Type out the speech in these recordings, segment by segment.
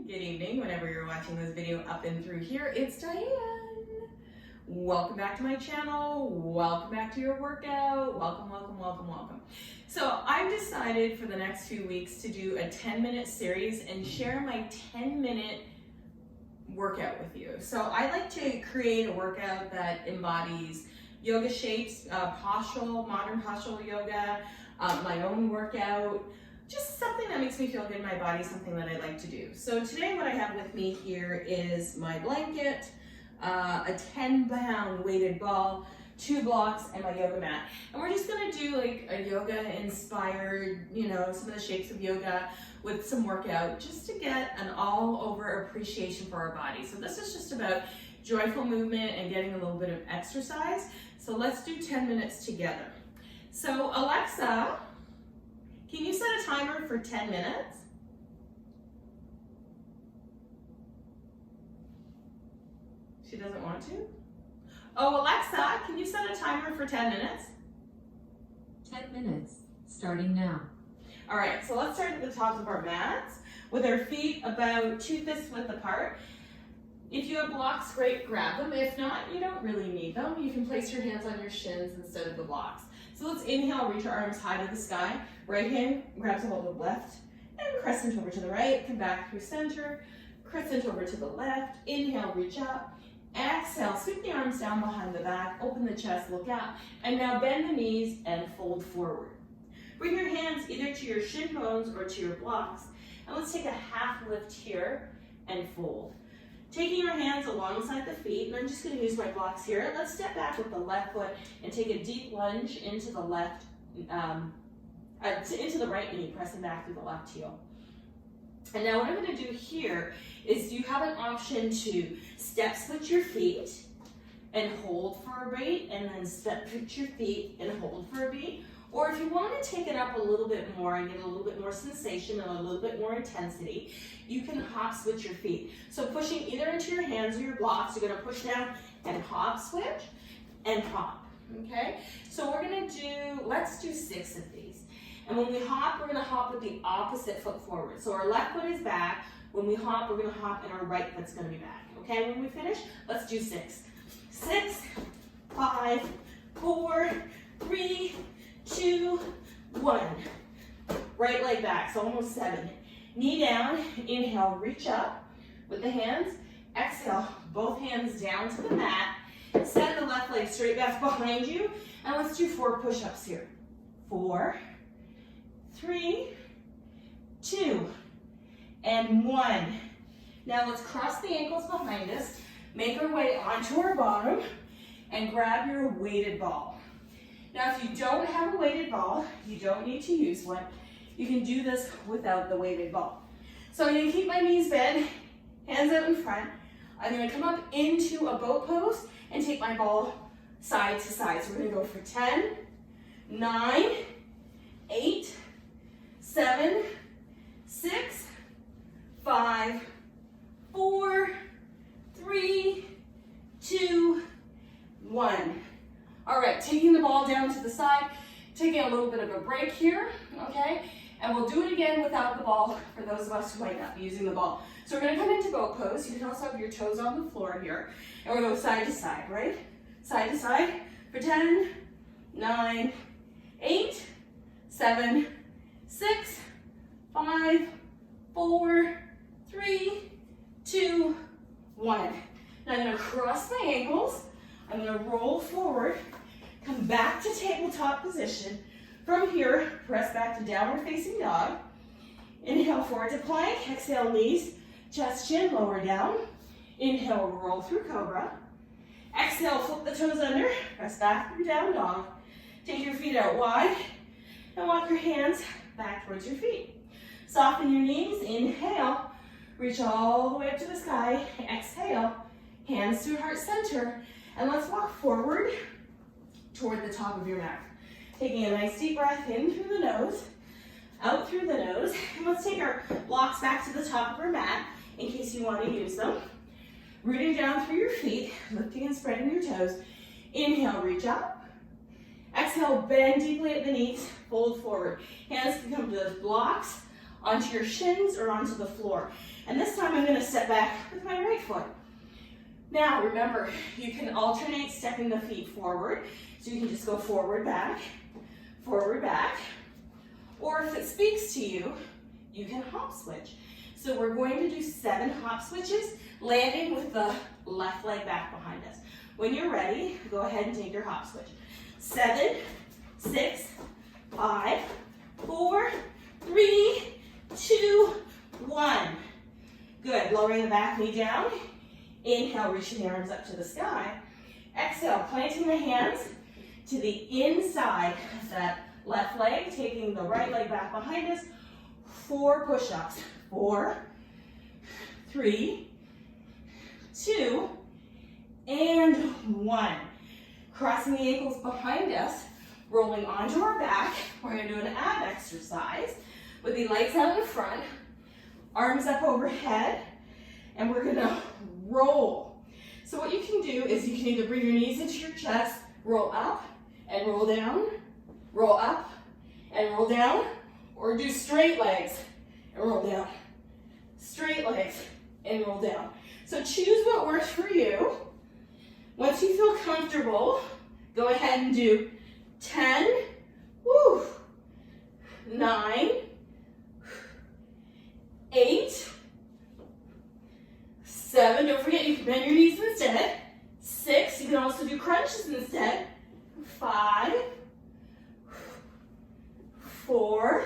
Good evening, whenever you're watching this video up and through here, it's Diane. Welcome back to my channel. Welcome back to your workout. Welcome, welcome, welcome, welcome. So I've decided for the next few weeks to do a 10-minute series and share my 10-minute workout with you. So I like to create a workout that embodies yoga shapes, modern postural yoga, my own workout, just something that makes me feel good in my body, something that I like to do. So today what I have with me here is my blanket, a 10-pound weighted ball, 2 blocks, and my yoga mat. And we're just gonna do like a yoga inspired, some of the shapes of yoga with some workout just to get an all over appreciation for our body. So this is just about joyful movement and getting a little bit of exercise. So let's do 10 minutes together. So Alexa, can you set a timer for 10 minutes? She doesn't want to? Oh, Alexa, can you set a timer for 10 minutes? 10 minutes, starting now. All right, so let's start at the top of our mats with our feet about 2 fists width apart. If you have blocks, great, grab them. If not, you don't really need them. You can place your hands on your shins instead of the blocks. So let's inhale, reach our arms high to the sky. Right hand grabs a hold of the left and crescent over to the right. Come back through center, crescent over to the left. Inhale, reach up. Exhale, sweep the arms down behind the back, open the chest, look out. And now bend the knees and fold forward. Bring your hands either to your shin bones or to your blocks. And let's take a half lift here and fold. Taking your hands alongside the feet, and I'm just going to use my blocks here. Let's step back with the left foot and take a deep lunge into the left, into the right knee, pressing back through the left heel. And now what I'm going to do here is you have an option to step switch your feet and hold for a beat, and then step switch your feet and hold for a beat. Or if you want to take it up a little bit more and get a little bit more sensation and a little bit more intensity, you can hop switch your feet. So pushing either into your hands or your blocks, you're going to push down and hop switch and hop, okay? So we're going to let's do 6 of these. And when we hop, we're going to hop with the opposite foot forward. So our left foot is back. When we hop, we're going to hop and our right foot's going to be back, okay? When we finish, let's do 6. 6, 5, 4, 3, 2, 1. Right leg back, so almost 7. Knee down, inhale, reach up with the hands. Exhale, both hands down to the mat. Send the left leg straight back behind you. And let's do 4 push-ups here. 4, 3, 2, and 1. Now let's cross the ankles behind us, make our way onto our bottom, and grab your weighted ball. Now, if you don't have a weighted ball, you don't need to use one. You can do this without the weighted ball. So I'm gonna keep my knees bent, hands out in front. I'm gonna come up into a boat pose and take my ball side to side. So we're gonna go for 10, 9, 8, 7, 6, 5, 4, 3, 2, 1. All right, taking the ball down to the side, taking a little bit of a break here, okay? And we'll do it again without the ball for those of us who might not be using the ball. So we're gonna come into boat pose. You can also have your toes on the floor here. And we're gonna go side to side, right? Side to side for 10, 9, 8, 7, 6, 5, 4, 3, 2, 1. Now I'm gonna cross my ankles. I'm gonna roll forward, come back to tabletop position. From here, press back to downward facing dog. Inhale, forward to plank. Exhale, knees, chest, chin, lower down. Inhale, roll through cobra. Exhale, flip the toes under, press back through down dog. Take your feet out wide and walk your hands back towards your feet. Soften your knees, inhale, reach all the way up to the sky. Exhale, hands to heart center. And let's walk forward toward the top of your mat. Taking a nice deep breath in through the nose, out through the nose. And let's take our blocks back to the top of our mat in case you want to use them. Rooting down through your feet, lifting and spreading your toes. Inhale, reach up. Exhale, bend deeply at the knees, fold forward. Hands can come to the blocks, onto your shins, or onto the floor. And this time I'm gonna step back with my right foot. Now remember, you can alternate stepping the feet forward. So you can just go forward, back, or if it speaks to you, you can hop switch. So we're going to do 7 hop switches, landing with the left leg back behind us. When you're ready, go ahead and take your hop switch. 7, 6, 5, 4, 3, 2, 1. Good, lowering the back knee down. Inhale, reaching the arms up to the sky. Exhale, planting the hands to the inside of that left leg, taking the right leg back behind us. 4 push-ups. 4, 3, 2, and 1. Crossing the ankles behind us, rolling onto our back. We're going to do an ab exercise with the legs out in front, arms up overhead, and we're going to roll. So what you can do is you can either bring your knees into your chest, roll up and roll down, roll up and roll down, or do straight legs and roll down, straight legs and roll down. So choose what works for you. Once you feel comfortable, go ahead and do 10, 9, 8, 7, don't forget you can bend your knees instead. 6, you can also do crunches instead. 5, 4,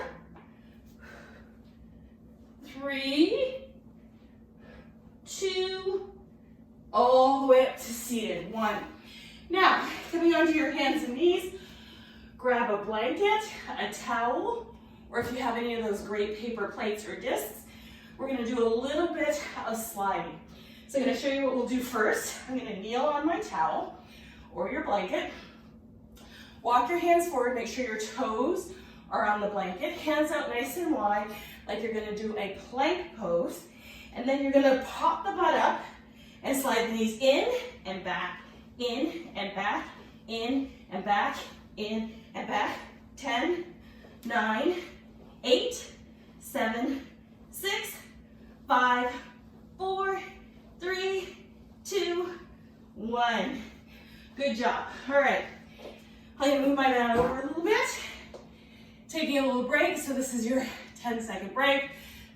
3, 2, all the way up to seated. 1. Now, coming onto your hands and knees, grab a blanket, a towel, or if you have any of those great paper plates or discs, we're going to do a little bit of sliding. So I'm going to show you what we'll do first. I'm going to kneel on my towel or your blanket. Walk your hands forward, make sure your toes are on the blanket. Hands out nice and wide, like you're going to do a plank pose. And then you're going to pop the butt up and slide the knees in and back, in and back, in and back, in and back. 10, 9, 8, 7, 6, 5, 4, 3, 2, 1. Good job. All right. I'm going to move my mat over a little bit. Taking a little break. So this is your 10-second break.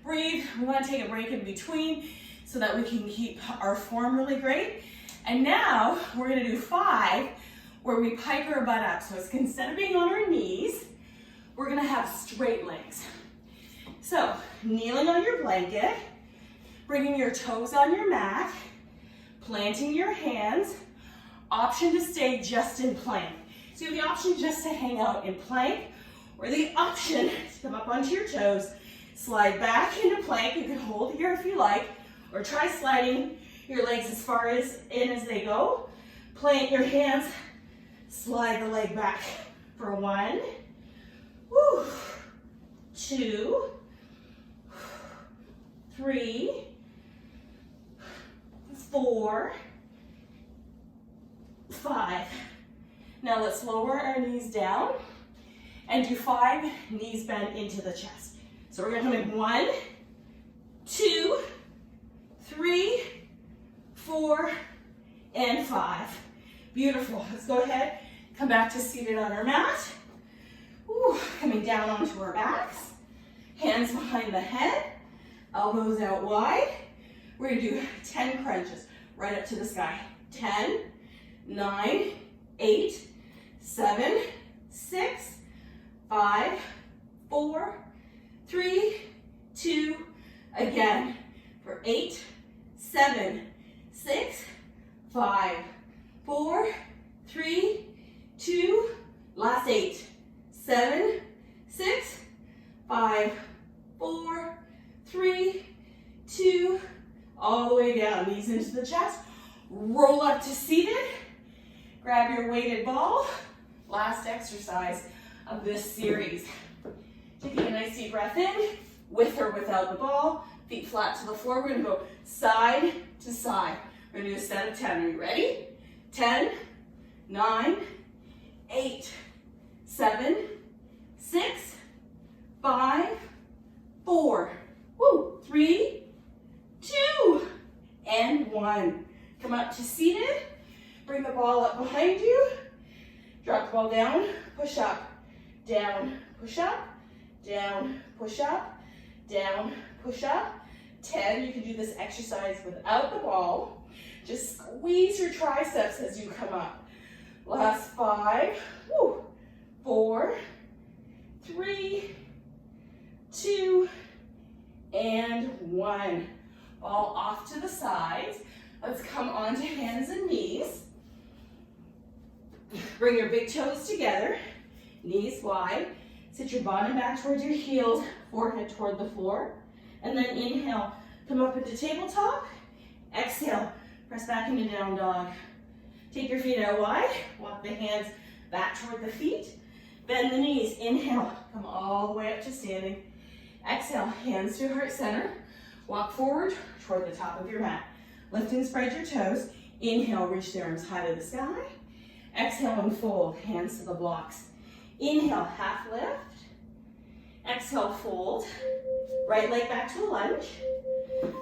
Breathe. We want to take a break in between so that we can keep our form really great. And now we're going to do 5 where we pike our butt up. So it's instead of being on our knees, we're going to have straight legs. So kneeling on your blanket, bringing your toes on your mat, planting your hands, option to stay just in plank. So you have the option just to hang out in plank, or the option to come up onto your toes, slide back into plank. You can hold here if you like, or try sliding your legs as far in as they go. Plant your hands, slide the leg back for 1, 2, 3, 4, 5. Now let's lower our knees down and do 5 knees bent into the chest. So we're going to come in 1, 2, 3, 4, and 5. Beautiful. Let's go ahead, come back to seated on our mat. Coming down onto our backs. Hands behind the head, elbows out wide. We're going to do 10 crunches right up to the sky. 10, 9, 8, 7, 6, 5, 4, 3, 2, again, for 8, 7, 6, 5, 4, 3, 2, last 8, 7, 6, 5, 4, 3, 2, all the way down, knees into the chest, roll up to seated, grab your weighted ball, last exercise of this series. Taking a nice deep breath in, with or without the ball, feet flat to the floor. We're going to go side to side. We're going to do a set of 10. Are you ready? 10, 9, 8, 7, 6, 5, 4, 3, 2, 1. Come up to seated. Bring the ball up behind you. Drop the ball down, push up, down, push up, down, push up, down, push up. 10, you can do this exercise without the ball. Just squeeze your triceps as you come up. Last 5, 4, 3, 2, and 1. Ball off to the sides. Let's come onto hands and knees. Bring your big toes together, knees wide. Sit your bottom back towards your heels, forehead toward the floor. And then inhale, come up into tabletop. Exhale, press back into down dog. Take your feet out wide, walk the hands back toward the feet. Bend the knees, inhale, come all the way up to standing. Exhale, hands to heart center. Walk forward toward the top of your mat. Lift and spread your toes. Inhale, reach the arms high to the sky. Exhale and fold, hands to the blocks. Inhale, half lift. Exhale, fold. Right leg back to a lunge.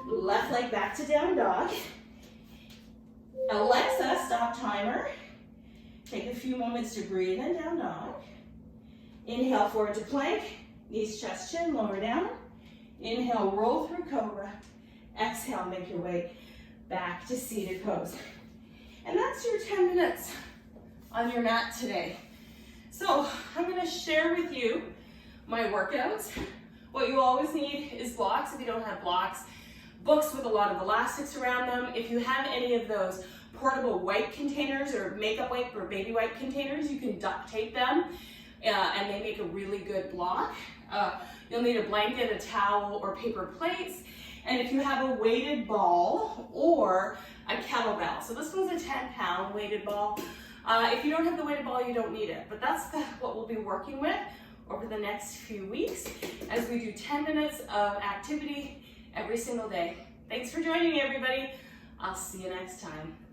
Left leg back to down dog. Alexa, stop timer. Take a few moments to breathe in down dog. Inhale, forward to plank. Knees, chest, chin, lower down. Inhale, roll through cobra. Exhale, make your way back to seated pose. And that's your 10 minutes on your mat today. So I'm going to share with you my workouts. What you always need is blocks if you don't have blocks. Books with a lot of elastics around them. If you have any of those portable wipe containers or makeup wipe or baby wipe containers, you can duct tape them and they make a really good block. You'll need a blanket, a towel, or paper plates. And if you have a weighted ball or a kettlebell, so this one's a 10-pound weighted ball. If you don't have the weighted ball, you don't need it. But that's what we'll be working with over the next few weeks as we do 10 minutes of activity every single day. Thanks for joining me, everybody. I'll see you next time.